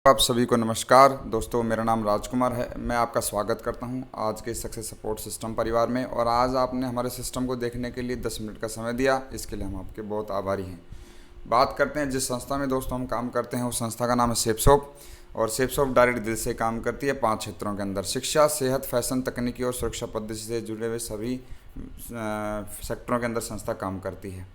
आप सभी को नमस्कार दोस्तों, मेरा नाम राजकुमार है। मैं आपका स्वागत करता हूं आज के सक्सेस सपोर्ट सिस्टम परिवार में। और आज आपने हमारे सिस्टम को देखने के लिए 10 मिनट का समय दिया, इसके लिए हम आपके बहुत आभारी हैं। बात करते हैं जिस संस्था में दोस्तों हम काम करते हैं, उस संस्था का नाम है शेपसॉप। और शेपसॉप डायरेक्ट दिल से काम करती है 5 क्षेत्रों के अंदर: शिक्षा, सेहत, फैशन, तकनीकी और सुरक्षा पद्धति से जुड़े हुए सभी सेक्टरों के अंदर संस्था काम करती है।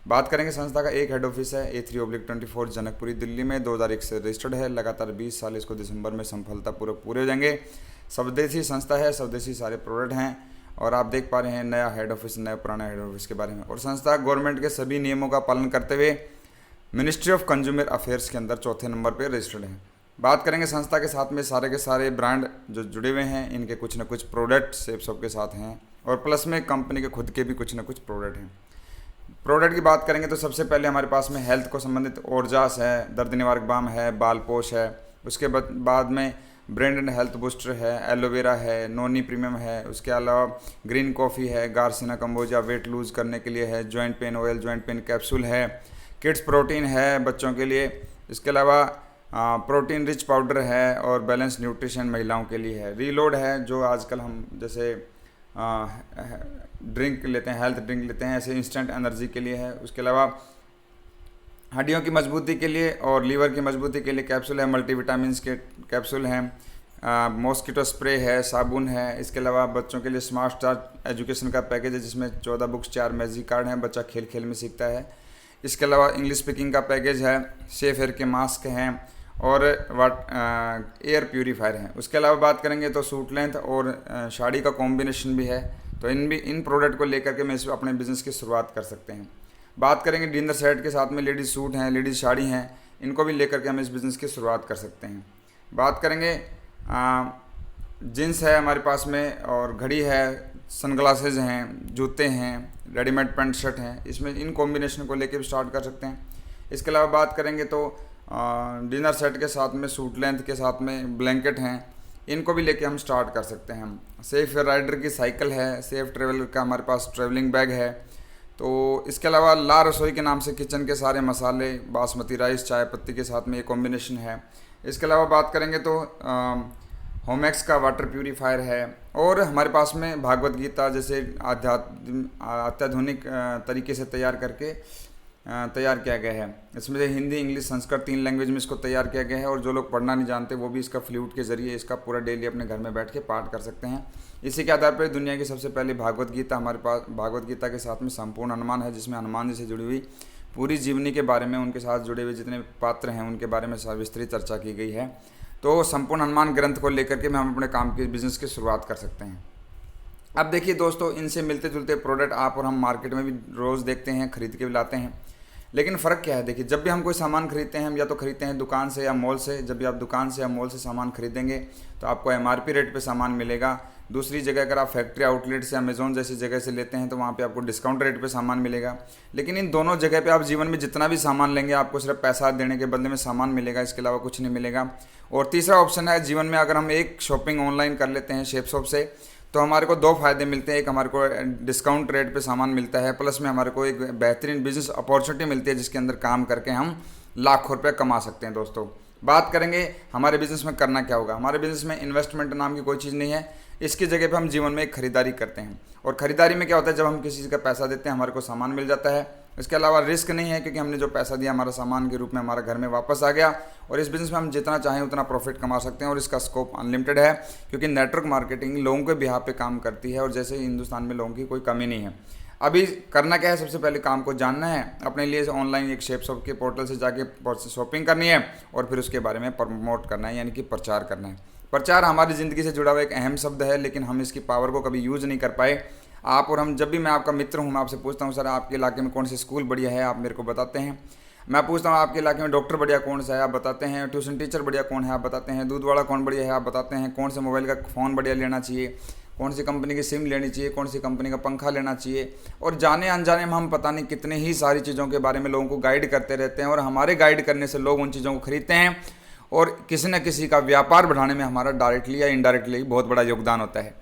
बात करेंगे संस्था का एक हेड ऑफिस है A3/24 जनकपुरी दिल्ली में, 2001 से रजिस्टर्ड है। लगातार 20 साल इसको दिसंबर में सफलतापूर्वक पूरे हो जाएंगे। स्वदेशी संस्था है, स्वदेशी सारे प्रोडक्ट हैं। और आप देख पा रहे हैं नया हेड ऑफिस, नया पुराना हेड ऑफिस के बारे में। और संस्था गवर्नमेंट के सभी नियमों का पालन करते हुए मिनिस्ट्री ऑफ कंज्यूमर अफेयर्स के अंदर चौथे नंबर पर रजिस्टर्ड है। बात करेंगे संस्था के साथ में सारे के सारे ब्रांड जो जुड़े हुए हैं, इनके कुछ ना कुछ प्रोडक्ट शेपसॉप के साथ हैं। और प्लस में कंपनी के खुद के भी कुछ ना कुछ प्रोडक्ट हैं। प्रोडक्ट की बात करेंगे तो सबसे पहले हमारे पास में हेल्थ को संबंधित ओरजास है, दर्द निवारक बाम है, बाल पोश है। उसके बाद में ब्रेन एंड हेल्थ बूस्टर है, एलोवेरा है, नोनी प्रीमियम है। उसके अलावा ग्रीन कॉफ़ी है, गार्सिना कंबोजा वेट लूज़ करने के लिए है, joint pain oil, joint pain capsule है, किड्स प्रोटीन है बच्चों के लिए। इसके अलावा प्रोटीन रिच पाउडर है और बैलेंस न्यूट्रिशन महिलाओं के लिए है। रीलोड है, जो आजकल हम जैसे ड्रिंक लेते हैं, हेल्थ ड्रिंक लेते हैं, ऐसे इंस्टेंट एनर्जी के लिए है। उसके अलावा हड्डियों की मजबूती के लिए और लीवर की मजबूती के लिए कैप्सूल है, मल्टीविटामिन के कैप्सूल हैं, मॉस्किटो स्प्रे है, साबुन है। इसके अलावा बच्चों के लिए स्मार्ट स्टार्ट एजुकेशन का पैकेज है, जिसमें 14 बुक्स, 4 मैजिक कार्ड हैं, बच्चा खेल खेल में सीखता है। इसके अलावा इंग्लिश स्पीकिंग का पैकेज है, सेफ एयर के मास्क हैं और एयर प्यूरीफायर हैं। उसके अलावा बात करेंगे तो सूट लेंथ और साड़ी का कॉम्बिनेशन भी है। तो इन प्रोडक्ट को लेकर के मैं अपने बिज़नेस की शुरुआत कर सकते हैं। बात करेंगे डिनर सेट के साथ में लेडीज़ सूट हैं, लेडीज़ साड़ी हैं, इनको भी लेकर के हम इस बिज़नेस की शुरुआत कर सकते हैं। बात करेंगे जीन्स है हमारे पास में, और घड़ी है, सनग्लासेज हैं, जूते हैं, रेडीमेड पैंट शर्ट हैं। इसमें इन कॉम्बिनेशन को लेकर भी स्टार्ट कर सकते हैं। इसके अलावा बात करेंगे तो डिनर सेट के साथ में सूट लेंथ के साथ में ब्लैंकेट हैं, इनको भी लेके हम स्टार्ट कर सकते हैं। सेफ राइडर की साइकिल है, सेफ ट्रेवलर का हमारे पास ट्रैवलिंग बैग है। तो इसके अलावा ला रसोई के नाम से किचन के सारे मसाले, बासमती राइस, चाय पत्ती के साथ में ये कॉम्बिनेशन है। इसके अलावा बात करेंगे तो होमैक्स का वाटर प्यूरीफायर है। और हमारे पास में भागवत गीता जैसे अत्याधुनिक तरीके से तैयार किया गया है। इसमें से हिंदी, इंग्लिश, संस्कृत 3 लैंग्वेज में इसको तैयार किया गया है। और जो लोग पढ़ना नहीं जानते वो भी इसका फ्लूट के ज़रिए इसका पूरा डेली अपने घर में बैठ के पाठ कर सकते हैं। इसी के आधार पर दुनिया की सबसे पहली भागवत गीता हमारे पास, भागवत गीता के साथ में संपूर्ण हनुमान है, जिसमें हनुमान जी से जुड़ी हुई पूरी जीवनी के बारे में, उनके साथ जुड़े हुए जितने पात्र हैं उनके बारे में विस्तृत चर्चा की गई है। तो संपूर्ण हनुमान ग्रंथ को लेकर के हम अपने काम के बिज़नेस की शुरुआत कर सकते हैं। अब देखिए दोस्तों, इनसे मिलते जुलते प्रोडक्ट आप और हम मार्केट में भी रोज़ देखते हैं, खरीद के भी लाते हैं। लेकिन फ़र्क क्या है? देखिए, जब भी हम कोई सामान खरीदते हैं, हम या तो खरीदते हैं दुकान से या मॉल से। जब भी आप दुकान से या मॉल से सामान खरीदेंगे तो आपको MRP रेट पे सामान मिलेगा। दूसरी जगह अगर आप फैक्ट्री आउटलेट से, अमेज़ॉन जैसी जगह से लेते हैं तो वहाँ पे आपको डिस्काउंट रेट पे सामान मिलेगा। लेकिन इन दोनों जगह पे आप जीवन में जितना भी सामान लेंगे, आपको सिर्फ पैसा देने के बदले में सामान मिलेगा, इसके अलावा कुछ नहीं मिलेगा। और तीसरा ऑप्शन है जीवन में, अगर हम एक शॉपिंग ऑनलाइन कर लेते हैं शेपसॉप से, तो हमारे को 2 फ़ायदे मिलते हैं। एक, हमारे को डिस्काउंट रेट पे सामान मिलता है, प्लस में हमारे को एक बेहतरीन बिजनेस अपॉर्चुनिटी मिलती है, जिसके अंदर काम करके हम लाखों रुपए कमा सकते हैं। दोस्तों, बात करेंगे हमारे बिज़नेस में करना क्या होगा। हमारे बिज़नेस में इन्वेस्टमेंट नाम की कोई चीज़ नहीं है। इसकी जगह पे हम जीवन में एक खरीदारी करते हैं। और ख़रीदारी में क्या होता है, जब हम किसी चीज़ का पैसा देते हैं हमारे को सामान मिल जाता है। इसके अलावा रिस्क नहीं है, क्योंकि हमने जो पैसा दिया हमारा सामान के रूप में हमारा घर में वापस आ गया। और इस बिज़नेस में हम जितना चाहें उतना प्रॉफिट कमा सकते हैं। और इसका स्कोप अनलिमिटेड है, क्योंकि नेटवर्क मार्केटिंग लोगों के बिहाफ पे काम करती है। और जैसे हिंदुस्तान में लोगों की कोई कमी नहीं है। अभी करना क्या है, सबसे पहले काम को जानना है, अपने लिए ऑनलाइन एक शेपसॉप के पोर्टल से जाके शॉपिंग करनी है और फिर उसके बारे में प्रमोट करना है, यानी कि प्रचार करना है। प्रचार हमारी ज़िंदगी से जुड़ा हुआ एक अहम शब्द है, लेकिन हम इसकी पावर को कभी यूज़ नहीं कर पाए। आप और हम, जब भी मैं आपका मित्र हूँ, मैं आपसे पूछता हूँ सर आपके इलाके में कौन सी स्कूल बढ़िया है, आप मेरे को बताते हैं। मैं पूछता हूँ आपके इलाके में डॉक्टर बढ़िया कौन सा है, आप बताते हैं। ट्यूशन टीचर बढ़िया कौन है, आप बताते हैं। दूध वाला कौन बढ़िया है, आप बताते हैं। कौन से मोबाइल का फ़ोन बढ़िया लेना चाहिए, कौन सी कंपनी की सिम लेनी चाहिए, कौन सी कंपनी का पंखा लेना चाहिए। और जाने अनजाने में हम पता नहीं कितने ही सारी चीज़ों के बारे में लोगों को गाइड करते रहते हैं। और हमारे गाइड करने से लोग उन चीज़ों को खरीदते हैं। और किसी न किसी का व्यापार बढ़ाने में हमारा डायरेक्टली या इनडायरेक्टली बहुत बड़ा योगदान होता है।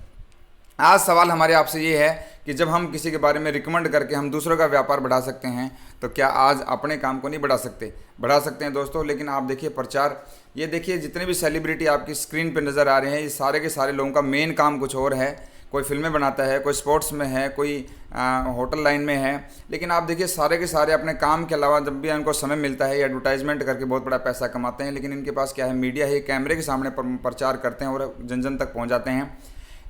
आज सवाल हमारे आपसे ये है कि जब हम किसी के बारे में रिकमेंड करके हम दूसरों का व्यापार बढ़ा सकते हैं, तो क्या आज अपने काम को नहीं बढ़ा सकते? बढ़ा सकते हैं दोस्तों, लेकिन आप देखिए प्रचार, ये देखिए जितने भी सेलिब्रिटी आपकी स्क्रीन पर नज़र आ रहे हैं, ये सारे के सारे लोगों का मेन काम कुछ और है। कोई फिल्में बनाता है, कोई स्पोर्ट्स में है, कोई होटल लाइन में है, लेकिन आप देखिए सारे के सारे अपने काम के अलावा जब भी इनको समय मिलता है, ये एडवर्टाइजमेंट करके बहुत बड़ा पैसा कमाते हैं। लेकिन इनके पास क्या है? मीडिया है, कैमरे के सामने प्रचार करते हैं और जन जन तक पहुंच जाते हैं।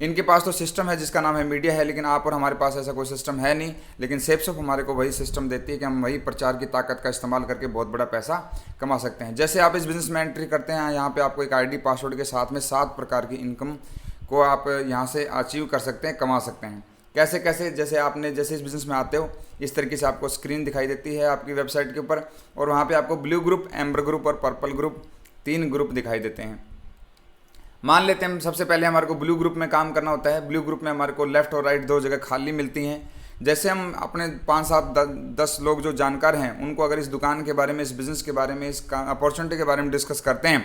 इनके पास तो सिस्टम है जिसका नाम है मीडिया है, लेकिन आप और हमारे पास ऐसा कोई सिस्टम है नहीं। लेकिन सेप्सोप हमारे को वही सिस्टम देती है कि हम वही प्रचार की ताकत का इस्तेमाल करके बहुत बड़ा पैसा कमा सकते हैं। जैसे आप इस बिज़नेस में एंट्री करते हैं, यहाँ पे आपको एक आईडी पासवर्ड के साथ में 7 प्रकार की इनकम को आप यहाँ से अचीव कर सकते हैं, कमा सकते हैं। कैसे कैसे? जैसे इस बिज़नेस में आते हो, इस तरीके से आपको स्क्रीन दिखाई देती है आपकी वेबसाइट के ऊपर, और वहाँ पे आपको ब्लू ग्रुप, एम्बर ग्रुप और पर्पल ग्रुप, 3 ग्रुप दिखाई देते हैं। मान लेते हैं सबसे पहले हमारे को ब्लू ग्रुप में काम करना होता है। ब्लू ग्रुप में हमारे को लेफ़्ट और राइट 2 जगह खाली मिलती हैं। जैसे हम अपने 5, 7, 10 लोग जो जानकार हैं उनको अगर इस दुकान के बारे में, इस बिज़नेस के बारे में, इस अपॉर्चुनिटी के बारे में डिस्कस करते हैं,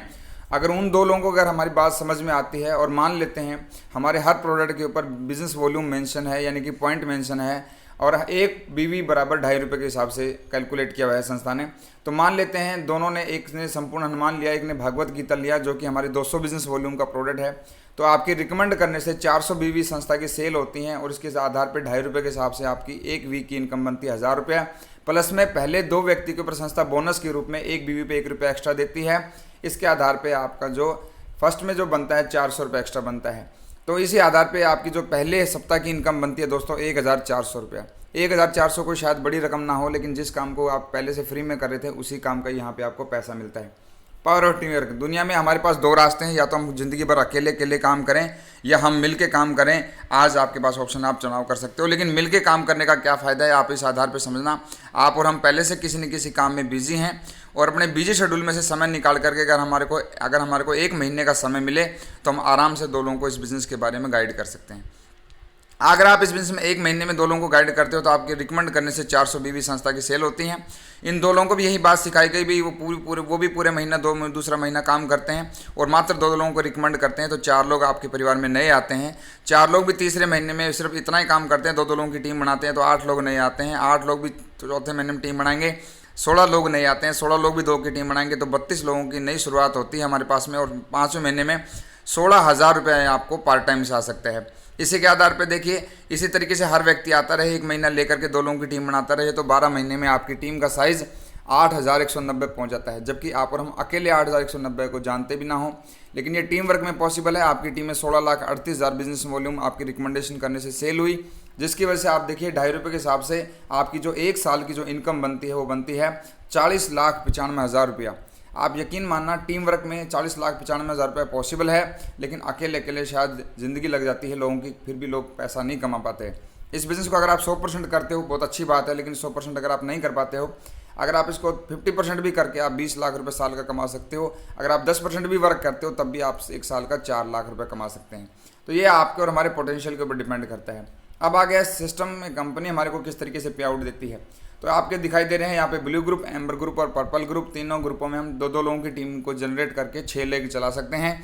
अगर उन 2 लोगों को अगर हमारी बात समझ में आती है और मान लेते हैं हमारे हर प्रोडक्ट के ऊपर बिज़नेस वॉल्यूम मेंशन है, यानी कि पॉइंट मेंशन है, और एक बीवी बराबर 2.5 रुपये के हिसाब से कैलकुलेट किया हुआ है संस्था ने, तो मान लेते हैं दोनों ने, एक ने संपूर्ण हनुमान लिया, एक ने भागवत गीता लिया, जो कि हमारी 200 बिजनेस वॉल्यूम का प्रोडक्ट है, तो आपकी रिकमेंड करने से 400 बीवी संस्था की सेल होती हैं, और इसके आधार पर 2.5 रुपये के हिसाब से आपकी एक वीक की इनकम बनती है 1000 रुपये। प्लस में पहले 2 व्यक्ति के ऊपर संस्था बोनस के रूप में एक बीवी पे 1 रुपये एक्स्ट्रा देती है। इसके आधार पर आपका जो फर्स्ट में जो बनता है 400 रुपये एक्स्ट्रा बनता है। तो इसी आधार पे आपकी जो पहले सप्ताह की इनकम बनती है दोस्तों 1400 रुपया। 1400 को शायद बड़ी रकम ना हो, लेकिन जिस काम को आप पहले से फ्री में कर रहे थे उसी काम का यहाँ पे आपको पैसा मिलता है। Power of team work. दुनिया में हमारे पास 2 रास्ते हैं, या तो हम ज़िंदगी भर अकेले अकेले काम करें या हम मिल के काम करें। आज आपके पास ऑप्शन, आप चुनाव कर सकते हो, लेकिन मिल के काम करने का क्या फ़ायदा है आप इस आधार पर समझना। आप और हम पहले से किसी न किसी काम में बिजी हैं, और अपने बिजी शेड्यूल में से समय निकाल करके अगर हमारे को 1 महीने का समय मिले तो हम आराम से 2 लोगों को इस बिज़नेस के बारे में गाइड कर सकते हैं। अगर आप इस बिज़नेस में 1 महीने में 2 लोगों को गाइड करते हो तो आपके रिकमेंड करने से 400 बीवी संस्था की सेल होती हैं। इन 2 लोगों को भी यही बात सिखाई गई भी, वो भी पूरे महीना दूसरा महीना काम करते हैं और मात्र 2 लोगों को रिकमेंड करते हैं, तो 4 लोग आपके परिवार में नए आते हैं। 4 लोग भी तीसरे महीने में सिर्फ इतना ही काम करते हैं, 2 लोगों की टीम बनाते हैं, तो 8 लोग नए आते हैं। 8 लोग भी चौथे महीने में टीम बनाएंगे, 16 लोग नए आते हैं। 16 लोग भी 2 की टीम बनाएंगे, तो 32 लोगों की नई शुरुआत होती है हमारे पास में, और 5वें महीने में 16,000 रुपये आपको पार्ट टाइम से आ सकता है। इसी के आधार पर देखिए, इसी तरीके से हर व्यक्ति आता रहे, 1 महीना लेकर के 2 लोगों की टीम बनाता रहे, तो 12 महीने में आपकी टीम का साइज़ 8190 पहुंच जाता है। जबकि आप और हम अकेले 8190 को जानते भी ना हो, लेकिन ये टीम वर्क में पॉसिबल है। आपकी टीम में 16,38,000 बिजनेस वॉल्यूम आपकी रिकमेंडेशन करने से सेल हुई, जिसकी वजह से आप देखिए 2.5 रुपये के हिसाब से आपकी जो 1 साल की जो इनकम बनती है वो बनती है 40,95,000 रुपया। आप यकीन मानना, टीम वर्क में 40,95,000 रुपये पॉसिबल है, लेकिन अकेले अकेले शायद ज़िंदगी लग जाती है लोगों की, फिर भी लोग पैसा नहीं कमा पाते। इस बिज़नेस को अगर आप 100% करते हो बहुत अच्छी बात है, लेकिन 100% अगर आप नहीं कर पाते हो, अगर आप इसको 50% भी करके आप 20 लाख रुपए साल का कमा सकते हो। अगर आप 10% भी वर्क करते हो तब भी आप 1 साल का 4 लाख रुपए कमा सकते हैं। तो ये आपके और हमारे पोटेंशियल के ऊपर डिपेंड करता है। अब आ गया सिस्टम में, कंपनी हमारे को किस तरीके से पे आउट देती है। तो आपके दिखाई दे रहे हैं यहाँ पे ब्लू ग्रुप, एम्बर ग्रुप और पर्पल ग्रुप, तीनों ग्रुपों में हम 2-2 लोगों की टीम को जनरेट करके 6 लेग चला सकते हैं।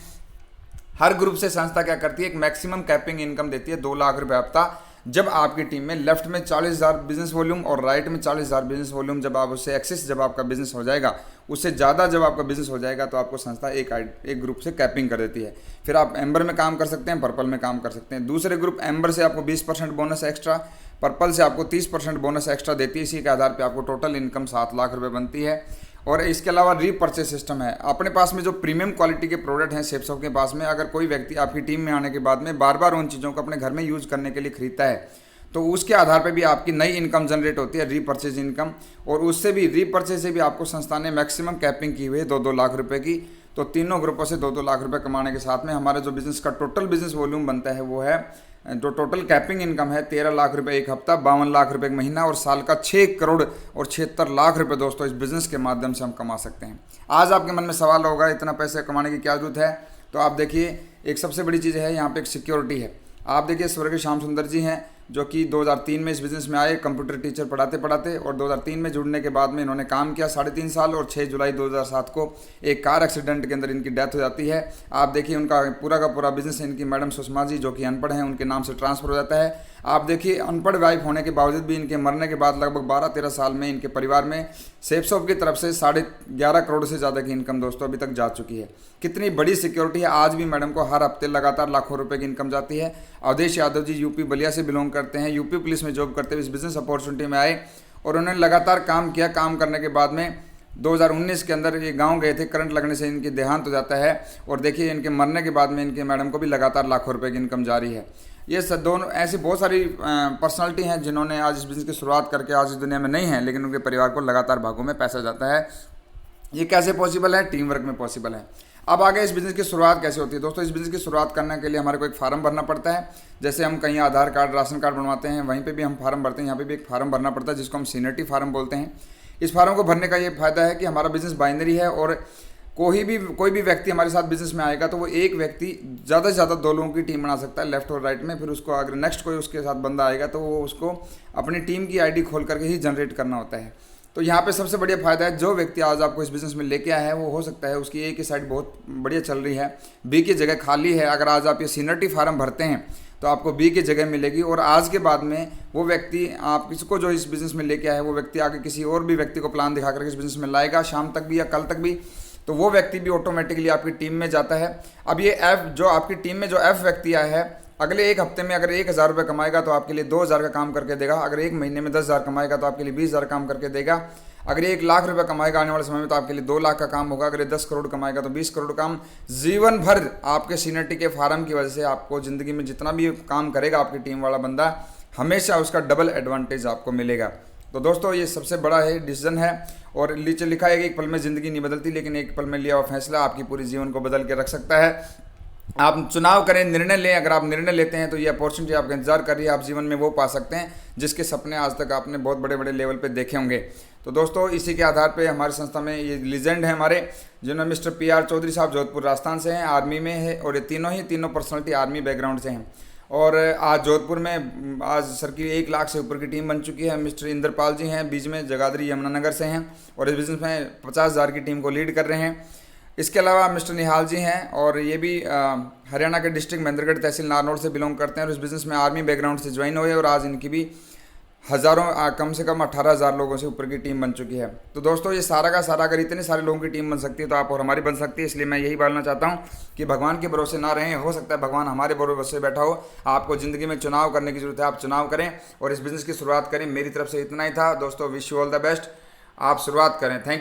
हर ग्रुप से संस्था क्या करती है, एक मैक्सिमम कैपिंग इनकम देती है 2 लाख रुपये हफ्ता। जब आपकी टीम में लेफ्ट में 40,000 बिजनेस वॉल्यूम और राइट में 40,000 बिजनेस वॉल्यूम, जब आप उससे एक्सेस, जब आपका बिजनेस हो जाएगा, उससे ज़्यादा जब आपका बिजनेस हो जाएगा, तो आपको संस्था एक ग्रुप से कैपिंग कर देती है। फिर आप एम्बर में काम कर सकते हैं, पर्पल में काम कर सकते हैं। दूसरे ग्रुप एम्बर से आपको 20% बोनस एक्स्ट्रा, पर्पल से आपको 30% बोनस एक्स्ट्रा देती है। इसी के आधार पर आपको टोटल इनकम 7 लाख रुपये बनती है। और इसके अलावा रीपर्चेज सिस्टम है। अपने पास में जो प्रीमियम क्वालिटी के प्रोडक्ट हैं सेप्सोप के पास में, अगर कोई व्यक्ति आपकी टीम में आने के बाद में बार बार उन चीज़ों को अपने घर में यूज़ करने के लिए खरीदता है, तो उसके आधार पे भी आपकी नई इनकम जनरेट होती है, रीपर्चेज इनकम। और उससे भी, रीपर्चेज से भी आपको संस्था ने मैक्सिमम कैपिंग की हुई है 2-2 लाख रुपए की। तो तीनों ग्रुपों से 2-2 लाख रुपए कमाने के साथ में हमारा जो बिज़नेस का टोटल बिज़नेस वॉल्यूम बनता है वो है, जो टोटल कैपिंग इनकम है 13 लाख रुपए एक हफ्ता, 52 लाख रुपए एक महीना, और साल का 6 करोड़ और 76 लाख रुपए दोस्तों इस बिज़नेस के माध्यम से हम कमा सकते हैं। आज आपके मन में सवाल होगा इतना पैसे कमाने की क्या जरूरत है। तो आप देखिए, एक सबसे बड़ी चीज़ है यहाँ पे, एक सिक्योरिटी है। आप देखिए स्वर्गीय श्याम सुंदर जी हैं, जो कि 2003 में इस बिज़नेस में आए कंप्यूटर टीचर पढ़ाते पढ़ाते, और 2003 में जुड़ने के बाद में इन्होंने काम किया 3.5 साल, और 6 जुलाई 2007 को एक कार एक्सीडेंट के अंदर इनकी डेथ हो जाती है। आप देखिए उनका पूरा का पूरा बिजनेस इनकी मैडम सुषमा जी जो कि अनपढ़ हैं उनके नाम से ट्रांसफ़र हो जाता है। आप देखिए अनपढ़ वाइफ होने के बावजूद भी इनके मरने के बाद लगभग 12-13 साल में इनके परिवार में सेफ शॉप की तरफ से 11.5 करोड़ से ज़्यादा की इनकम दोस्तों अभी तक जा चुकी है। कितनी बड़ी सिक्योरिटी है। आज भी मैडम को हर हफ्ते लगातार लाखों रुपए की इनकम जाती है। अवधेश यादव जी यूपी बलिया से बिलोंग करते हैं, यूपी पुलिस में जॉब करते हुए इस बिज़नेस अपॉर्चुनिटी में आए और उन्होंने लगातार काम किया। काम करने के बाद में 2019 के अंदर ये गांव गए थे, करंट लगने से इनकी देहांत हो जाता है, और देखिए इनके मरने के बाद में इनके मैडम को भी लगातार लाखों रुपए की इनकम जारी है। ये सब दोनों ऐसी बहुत सारी पर्सनालिटी हैं जिन्होंने आज इस बिज़नेस की शुरुआत करके आज इस दुनिया में नहीं है, लेकिन उनके परिवार को लगातार भागों में पैसा जाता है। ये कैसे पॉसिबल है? टीम वर्क में पॉसिबल है। अब आगे इस बिज़नेस की शुरुआत कैसे होती है दोस्तों? इस बिज़नेस की शुरुआत करने के लिए हमारे को एक फार्म भरना पड़ता है। जैसे हम कहीं आधार कार्ड, राशन कार्ड बनवाते हैं, वहीं पे भी हम फार्म भरते हैं। यहाँ पे भी एक फार्म भरना पड़ता है जिसको हम सीनियरिटी फार्म बोलते हैं। इस फार्म को भरने का ये फ़ायदा है कि हमारा बिज़नेस बाइनरी है, और कोई भी व्यक्ति हमारे साथ बिज़नेस में आएगा तो वो एक व्यक्ति ज़्यादा से ज़्यादा 2 लोगों की टीम बना सकता है, लेफ्ट और राइट में। फिर उसको अगर नेक्स्ट कोई उसके साथ बंदा आएगा तो वो उसको अपनी टीम की आईडी खोल करके ही जनरेट करना होता है। तो यहाँ पे सबसे बढ़िया फ़ायदा है, जो व्यक्ति आज आपको इस बिज़नेस में लेके आया है वो हो सकता है उसकी ए की साइड बहुत बढ़िया चल रही है, बी की जगह खाली है। अगर आज आप ये सीनियरिटी फार्म भरते हैं तो आपको बी की जगह मिलेगी, और आज के बाद में वो व्यक्ति आप किसको जो इस बिज़नेस में लेके आया है वो व्यक्ति आगे किसी और भी व्यक्ति को प्लान दिखा करके इस बिज़नेस में लाएगा, शाम तक भी या कल तक भी, तो वो व्यक्ति भी ऑटोमेटिकली आपकी टीम में जाता है। अब ये जो आपकी टीम में जो एफ व्यक्ति आया है, अगले एक हफ्ते में अगर 1,000 रुपये कमाएगा तो आपके लिए 2,000 का काम करके देगा। अगर एक महीने में 10,000 कमाएगा तो आपके लिए 20,000 काम करके देगा। अगर 1 लाख रुपये कमाएगा आने वाले समय में तो आपके लिए 2 लाख का काम होगा। अगर 10 करोड़ कमाएगा तो 20 करोड़ काम। जीवन भर आपके सीनियरिटी के फार्म की वजह से आपको ज़िंदगी में जितना भी काम करेगा आपकी टीम वाला बंदा, हमेशा उसका डबल एडवांटेज आपको मिलेगा। तो दोस्तों ये सबसे बड़ा है डिसीजन है, और नीचे लिखा है कि एक पल में ज़िंदगी नहीं बदलती, लेकिन एक पल में लिया हुआ फैसला आपकी पूरी जीवन को बदल के रख सकता है। आप चुनाव करें, निर्णय लें। अगर आप निर्णय लेते हैं तो ये अपॉर्चुनिटी आपका इंतजार कर रही है। आप जीवन में वो पा सकते हैं जिसके सपने आज तक आपने बहुत बड़े बड़े लेवल पे देखे होंगे। तो दोस्तों इसी के आधार पे हमारी संस्था में ये लीजेंड है हमारे, जिन्होंने मिस्टर PR चौधरी साहब जोधपुर राजस्थान से हैं, आर्मी में है, और ये तीनों पर्सनलिटी आर्मी बैकग्राउंड से हैं। और आज जोधपुर में आज सर की 1 लाख से ऊपर की टीम बन चुकी है। मिस्टर इंद्रपाल जी हैं बीच में, जगाधरी यमुनानगर से हैं, और इस बिज़नेस में 50,000 की टीम को लीड कर रहे हैं। इसके अलावा मिस्टर निहाल जी हैं, और ये भी हरियाणा के डिस्ट्रिक्ट महेंद्रगढ़ तहसील नारनौल से बिलोंग करते हैं, और इस बिज़नेस में आर्मी बैकग्राउंड से ज्वाइन हुए, और आज इनकी भी कम से कम 18,000 लोगों से ऊपर की टीम बन चुकी है। तो दोस्तों ये सारा का सारा अगर इतने सारे लोगों की टीम बन सकती है तो आप और हमारी बन सकती है। इसलिए मैं यही बोलना चाहता हूँ कि भगवान के भरोसे ना रहें। हो सकता है भगवान हमारे भरोसे बैठा हो। आपको ज़िंदगी में चुनाव करने की जरूरत है, आप चुनाव करें और इस बिज़नेस की शुरुआत करें। मेरी तरफ से इतना ही था दोस्तों। Wish you all the best. आप शुरुआत करें। थैंक